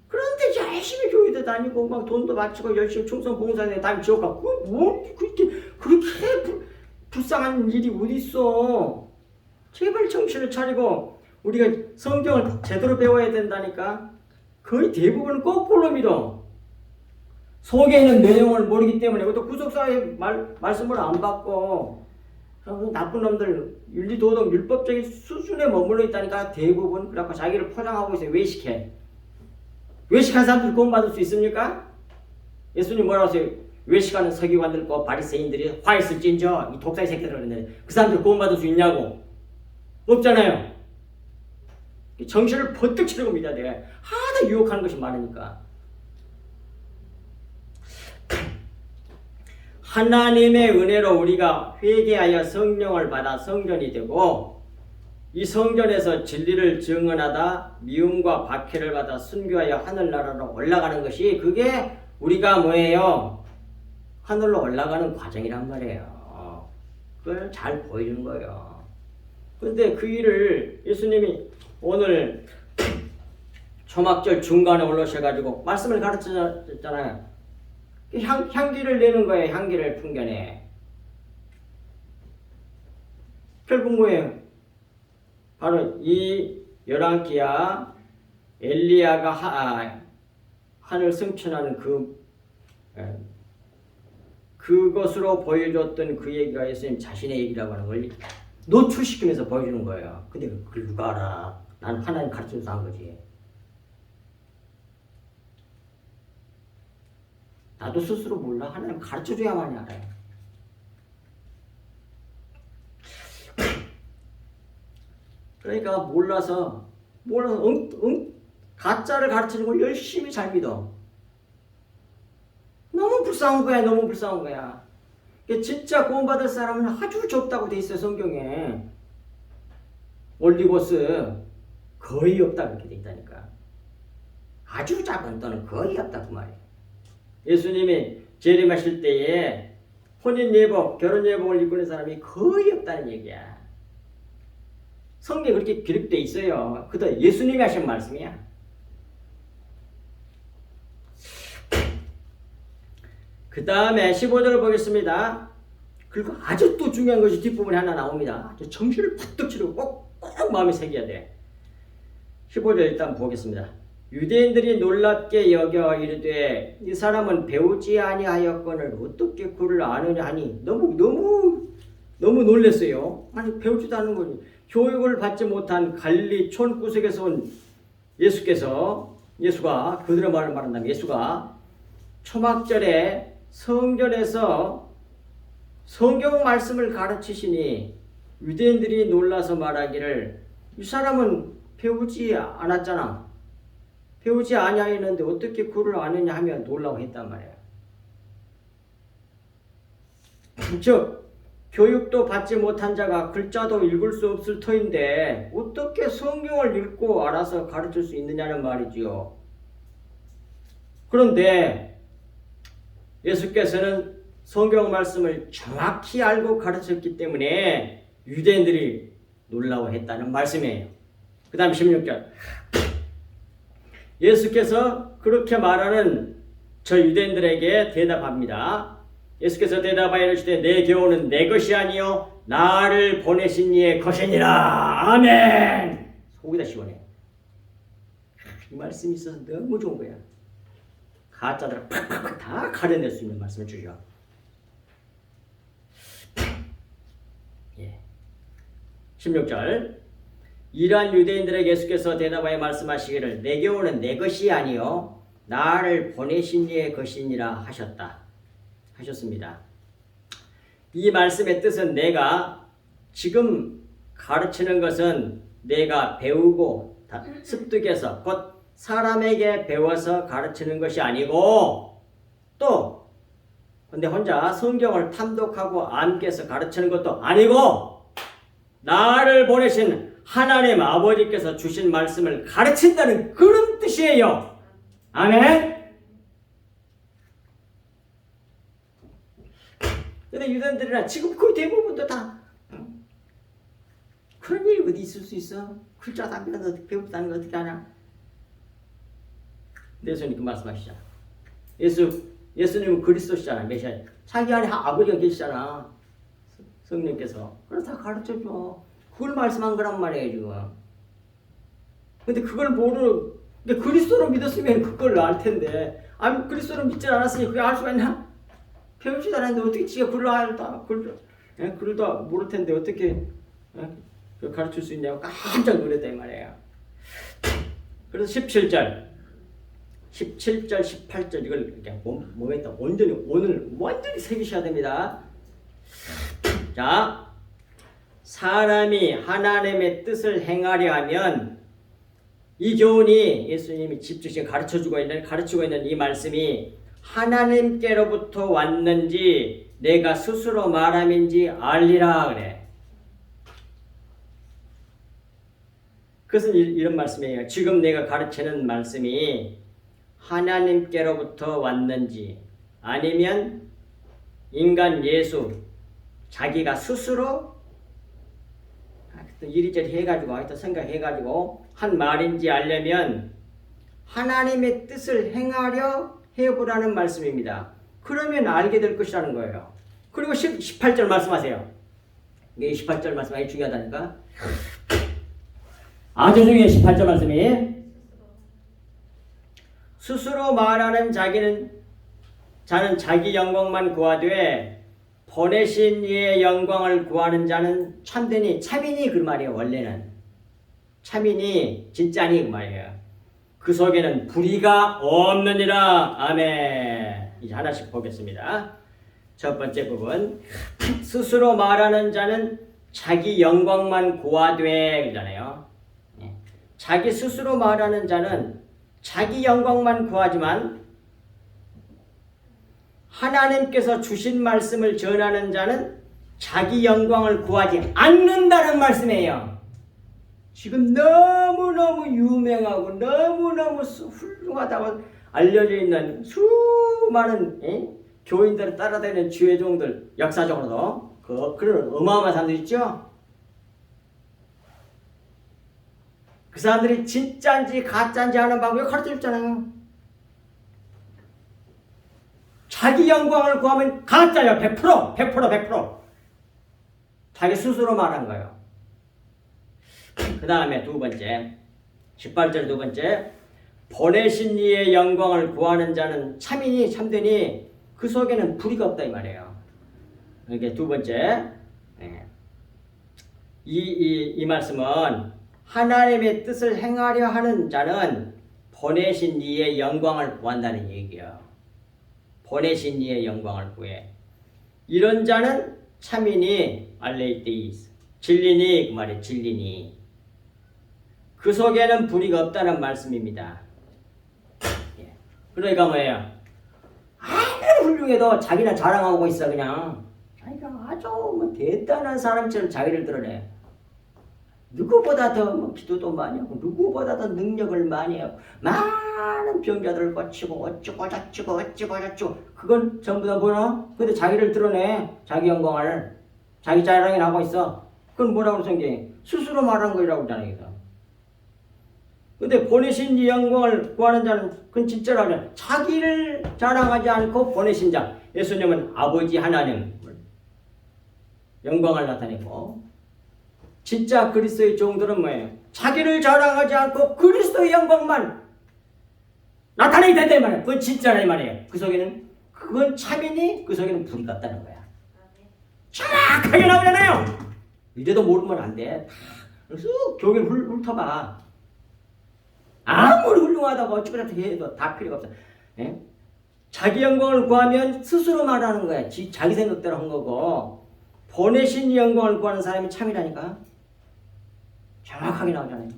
그런데 열심히 교회도 다니고 막 돈도 바치고 열심히 충성 봉사에 다니면 지옥 가고 그렇게 불쌍한 일이 어디 있어? 제발 정신을 차리고 우리가 성경을 제대로 배워야 된다니까. 거의 대부분은 거꾸로 믿어. 속에 있는 내용을 모르기 때문에 또 구속사의 말씀을 안 받고 나쁜 놈들 윤리도덕 율법적인 수준에 머물러 있다니까. 대부분 그래갖고 자기를 포장하고 있어요. 외식해. 외식한 사람들이 구원받을 수 있습니까? 예수님 뭐라고 하세요? 외식하는 서기관들과 바리새인들이 화했을진저 이 독사의 새끼들 그랬는데 그 사람들 구원받을 수 있냐고? 없잖아요. 정신을 번뜩 차리고 믿어야 돼. 하다 유혹하는 것이 많으니까. 하나님의 은혜로 우리가 회개하여 성령을 받아 성전이 되고, 이 성전에서 진리를 증언하다 미움과 박해를 받아 순교하여 하늘나라로 올라가는 것이, 그게 우리가 뭐예요? 하늘로 올라가는 과정이란 말이에요. 그걸 잘 보여주는 거예요. 그런데 그 일을 예수님이 오늘 초막절 중간에 올라오셔가지고 말씀을 가르쳤잖아요. 향기를 내는 거예요. 향기를 풍겨내. 결국 뭐예요? 바로 이 열왕기야 엘리야가 하늘 승천하는 그것으로 보여줬던 그 얘기가 예수님 자신의 얘기라고 하는 걸 노출시키면서 보여주는 거예요. 근데 그걸 누가 알아? 난 하나님 가르쳐줘서 한 거지. 나도 스스로 몰라. 하나님 가르쳐줘야만이 알아요. 그러니까 몰라서 가짜를 가르치는 걸 열심히 잘 믿어. 너무 불쌍한 거야. 너무 불쌍한 거야. 진짜 구원받을 사람은 아주 적다고 돼 있어요. 성경에. 올리고스 거의 없다 그렇게 돼 있다니까. 아주 작은 또는 거의 없다 그 말이에요. 예수님이 재림하실 때에 혼인예복, 결혼예복을 입고 있는 사람이 거의 없다는 얘기야. 성경에 그렇게 기록돼 있어요. 그것도 예수님이 하신 말씀이야. 그 다음에 15절을 보겠습니다. 그리고 아주 또 중요한 것이 뒷부분에 하나 나옵니다. 정신을 퍼뜩 치르고 꼭 마음에 새겨야 돼. 15절 일단 보겠습니다. 유대인들이 놀랍게 여겨 이르되 이 사람은 배우지 아니하였거늘 어떻게 그를 아느냐 하니 너무 놀랐어요. 아니 배우지도 않은 거니. 교육을 받지 못한 갈릴리 촌구석에서 온 예수가 그들의 말을 말한다면 예수가 초막절에 성전에서 성경 말씀을 가르치시니 유대인들이 놀라서 말하기를 이 사람은 배우지 않았잖아. 배우지 아니하였는데 어떻게 글을 아느냐 하며 놀라고 했단 말이야. 즉 교육도 받지 못한 자가 글자도 읽을 수 없을 터인데 어떻게 성경을 읽고 알아서 가르칠 수 있느냐는 말이지요. 그런데 예수께서는 성경 말씀을 정확히 알고 가르쳤기 때문에 유대인들이 놀라워했다는 말씀이에요. 그 다음 16절 예수께서 그렇게 말하는 저 유대인들에게 대답합니다. 예수께서 대답하여 이르시되 내 교훈은 내 것이 아니요 나를 보내신 이의 것이니라. 아멘. 속이 다 시원해. 이 말씀이 있어서 너무 좋은 거야. 가짜들을 팍팍팍 다 가려낼 수 있는 말씀을 주죠. 예. 16절 이러한 유대인들에게 예수께서 대답하여 말씀하시기를 내 교훈은 내 것이 아니요 나를 보내신 이의 것이니라 하셨습니다. 이 말씀의 뜻은 내가 지금 가르치는 것은 내가 배우고 습득해서 곧 사람에게 배워서 가르치는 것이 아니고 또 근데 혼자 성경을 탐독하고 암기해서 가르치는 것도 아니고 나를 보내신 하나님 아버지께서 주신 말씀을 가르친다는 그런 뜻이에요. 아멘. 근데 유대인들이나 지금 거의 대부분도 다 그런 일이 어디 있을 수 있어? 글자도 안 배워서 배우다는 거 어떻게 하냐? 예수님 그 말씀하시잖아. 예수님은 그리스도시잖아. 메시아. 자기 안에 아버지가 계시잖아. 성령께서. 그래서 다 가르쳐줘. 그걸 말씀한 거란 말이에요 지금. 근데 그걸 근데 그리스도로 믿었으면 그걸 알 텐데 아니 그리스도로 믿지 않았으니 그게 알 수가 있나? 배우지도 않았는데 어떻게 지가 글을 알다 글도 모를 텐데 어떻게 가르칠 수 있냐고 깜짝 놀랐다 이 말이에요. 그래서 17절 18절 이걸 그냥 몸에다 오늘 완전히 새기셔야 됩니다. 자, 사람이 하나님의 뜻을 행하려 하면 이 교훈이 예수님이 집중해서 가르치고 있는 이 말씀이 하나님께로부터 왔는지 내가 스스로 말함인지 알리라 그래. 그것은 이런 말씀이에요. 지금 내가 가르치는 말씀이 하나님께로부터 왔는지 아니면 인간 예수 자기가 스스로 이리저리 해가지고 하여튼 생각해가지고 한 말인지 알려면 하나님의 뜻을 행하려 해보라는 말씀입니다. 그러면 알게 될 것이라는 거예요. 그리고 18절 말씀하세요. 이게 18절 말씀 아주 중요하다니까. 아주 중요해. 18절 말씀이 스스로 말하는 자는 자기 영광만 구하되 보내신 이의 영광을 구하는 자는 참이니 그 말이에요. 원래는 참이니 진짜니 그 말이에요. 그 속에는 불의가 없느니라. 아멘. 이제 하나씩 보겠습니다. 첫 번째 부분 스스로 말하는 자는 자기 영광만 구하되 그러잖아요. 자기 스스로 말하는 자는 자기 영광만 구하지만 하나님께서 주신 말씀을 전하는 자는 자기 영광을 구하지 않는다는 말씀이에요. 지금 너무너무 유명하고 너무너무 훌륭하다고 알려져 있는 수많은 교인들을 따라다니는 주의종들 역사적으로도 그런 어마어마한 사람들 있죠. 그 사람들이 진짜인지 가짜인지 하는 방법을 가르쳐줬잖아요. 자기 영광을 구하면 가짜야. 100%. 자기 스스로 말한 거예요. 그 다음에 두 번째 18절 두 번째 보내신 이의 영광을 구하는 자는 참이니 참되니 그 속에는 불의가 없다 이 말이에요. 이게 두 번째 이 말씀은 하나님의 뜻을 행하려 하는 자는 보내신 이의 영광을 구한다는 얘기야. 보내신 이의 영광을 구해. 이런 자는 참이니 알레이테이스 진리니 그 말이 진리니 그 속에는 불의가 없다는 말씀입니다. 예. 그러니까 뭐예요? 아무리 훌륭해도 자기는 자랑하고 있어. 그냥 자기가 아주 뭐 대단한 사람처럼 자기를 드러내. 누구보다 더 뭐 기도도 많이 하고 누구보다 더 능력을 많이 하고 많은 병자들을 고치고 어쩌고 저쩌고 그건 전부 다 뭐라? 근데 자기를 드러내. 자기 영광을 자기 자랑을 하고 있어. 그건 뭐라고 성경이 스스로 말한 거라고 하잖아요. 근데 보내신 이 영광을 구하는 자는 그건 진짜라면 자기를 자랑하지 않고 보내신 자 예수님은 아버지 하나님 영광을 나타내고 진짜 그리스도의 종들은 뭐예요? 자기를 자랑하지 않고 그리스도의 영광만 나타내야 된다 이 말이에요. 그건 진짜라 이 말이에요. 그 속에는 그건 참이니 그 속에는 불이 같다는 거야. 정확하게 나오잖아요. 이래도 모르면 안 돼. 쑥 교회를 훑어봐. 아무리 훌륭하다고 어쩌고저쩌고 해도 다 필요가 없어. 예? 자기 영광을 구하면 스스로 말하는 거야. 자기 생각대로 한 거고 보내신 영광을 구하는 사람이 참이라니까. 정확하게 나오잖아요.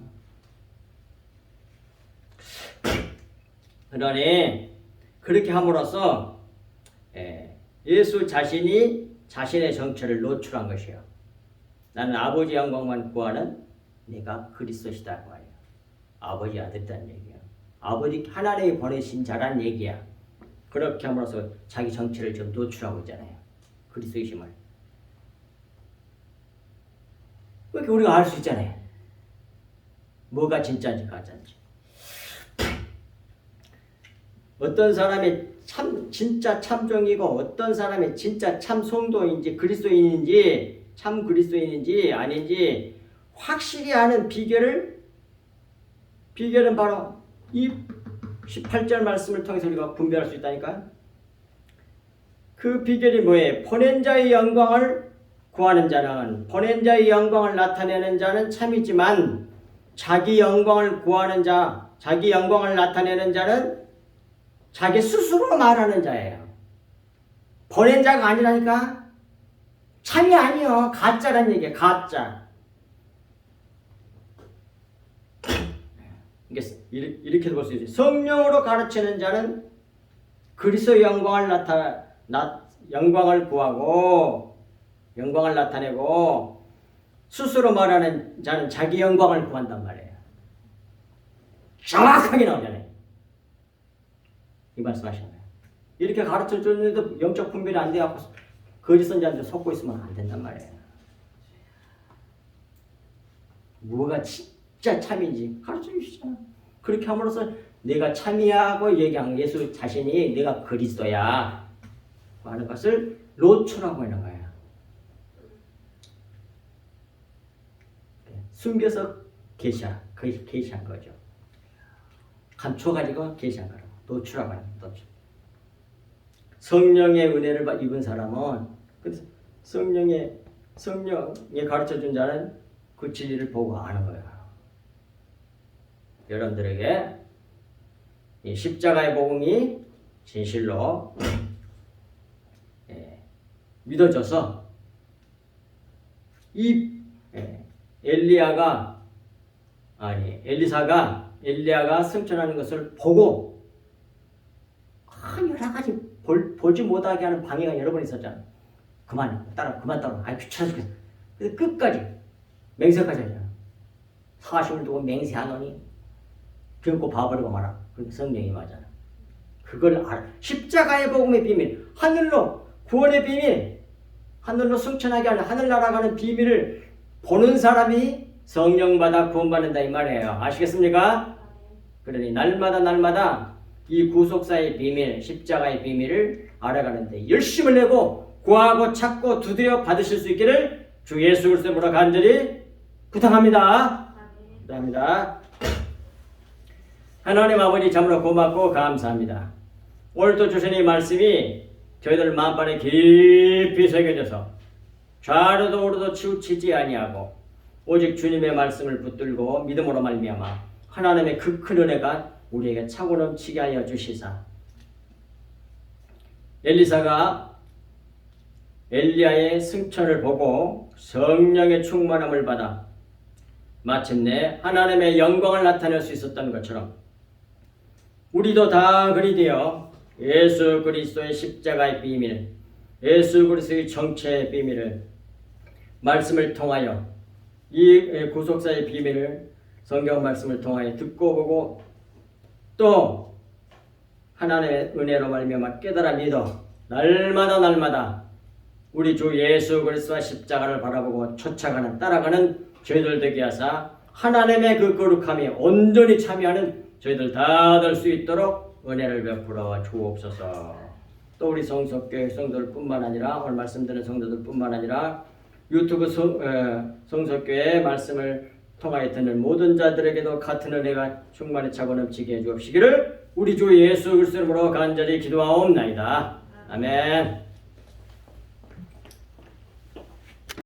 그러니 그렇게 함으로써 예수 자신이 자신의 정체를 노출한 것이요. 나는 아버지 영광만 구하는 내가 그리스도시다 그 말이야. 아버지 아들이라는 얘기야. 아버지 하나님이 보내신 자라는 얘기야. 그렇게 함으로써 자기 정체를 좀 노출하고 있잖아요. 그리스도이심을. 그렇게 우리가 알 수 있잖아요. 뭐가 진짜인지 가짜인지. 어떤 사람이 진짜 참종이고 어떤 사람이 진짜 참 성도인지 그리스도인인지 참 그리스도인인지 아닌지 확실히 아는 비결은 바로 이 18절 말씀을 통해서 우리가 분별할 수 있다니까. 그 비결이 뭐예요? 보낸 자의 영광을 구하는 자는 보낸 자의 영광을 나타내는 자는 참이지만 자기 영광을 구하는 자, 자기 영광을 나타내는 자는 자기 스스로 말하는 자예요. 보낸 자가 아니라니까. 참이 아니요. 가짜란 얘기예요. 가짜. 이렇게 볼 수 있어요. 성령으로 가르치는 자는 그리스도의 영광을 구하고 영광을 나타내고 스스로 말하는 자는 자기 영광을 구한단 말이에요. 정확하게 나오잖아요. 이 말씀하시는 거예요. 이렇게 가르쳐 줬는데도 영적 분별이 안 돼갖고 거짓 선지자한테 속고 있으면 안 된단 말이에요. 뭐가 진짜 참인지 가르쳐 주시잖아. 그렇게 함으로써 내가 참이야고 얘기한 예수 자신이 내가 그리스도야 하는 것을 노출하고 있는 거예요. 숨겨서 계시한 거죠. 감춰가지고 계시한 거라고. 노출하고 있는 노출. 성령의 은혜를 입은 사람은 성령이 가르쳐준 자는 그 진리를 보고 아는 거예요. 여러분들에게 이 십자가의 복음이 진실로 믿어져서 이 엘리야가 승천하는 것을 보고 여러 가지 보지 못하게 하는 방해가 여러 번 있었잖아. 그만 따라. 아이 귀찮아 죽겠어. 근데 끝까지 맹세까지 하잖아. 사심을 두고 맹세하노니 결코 봐버리고 말아. 그게 성령이 맞잖아. 그걸 알아. 십자가의 복음의 비밀, 하늘로 구원의 비밀, 하늘로 승천하게 하는 하늘 날아가는 비밀을 보는 사람이 성령받아 구원받는다 이 말이에요. 아시겠습니까? 그러니 날마다 이 구속사의 비밀, 십자가의 비밀을 알아가는데 열심을 내고 구하고 찾고 두드려 받으실 수 있기를 주 예수 그리스도로 간절히 부탁합니다. 감사합니다. 하나님 아버지 참으로 고맙고 감사합니다. 오늘도 주신 이 말씀이 저희들 마음판에 깊이 새겨져서 좌로도 우로도 치우치지 아니하고 오직 주님의 말씀을 붙들고 믿음으로 말미암아 하나님의 그 큰 은혜가 우리에게 차고 넘치게 하여 주시사 엘리사가 엘리야의 승천을 보고 성령의 충만함을 받아 마침내 하나님의 영광을 나타낼 수 있었던 것처럼 우리도 다 그리 되어 예수 그리스도의 십자가의 비밀, 예수 그리스도의 정체의 비밀을 말씀을 통하여 이 구속사의 비밀을 성경 말씀을 통하여 듣고 보고 또 하나님의 은혜로 말미암아 깨달아 믿어 날마다 우리 주 예수 그리스도와 십자가를 바라보고 쫓아가는 따라가는 저희들 되게 하사 하나님의 그 거룩함에 온전히 참여하는 저희들 다 될 수 있도록 은혜를 베풀어 주옵소서. 또 우리 성석교회 성도들뿐만 아니라 오늘 말씀드린 성도들뿐만 아니라 유튜브 성석교회 말씀을 통하여 듣는 모든 자들에게도 같은 은혜가 충만히 차고 넘치게 해 주옵시기를 우리 주 예수 그리스도로 간절히 기도하옵나이다. 아멘.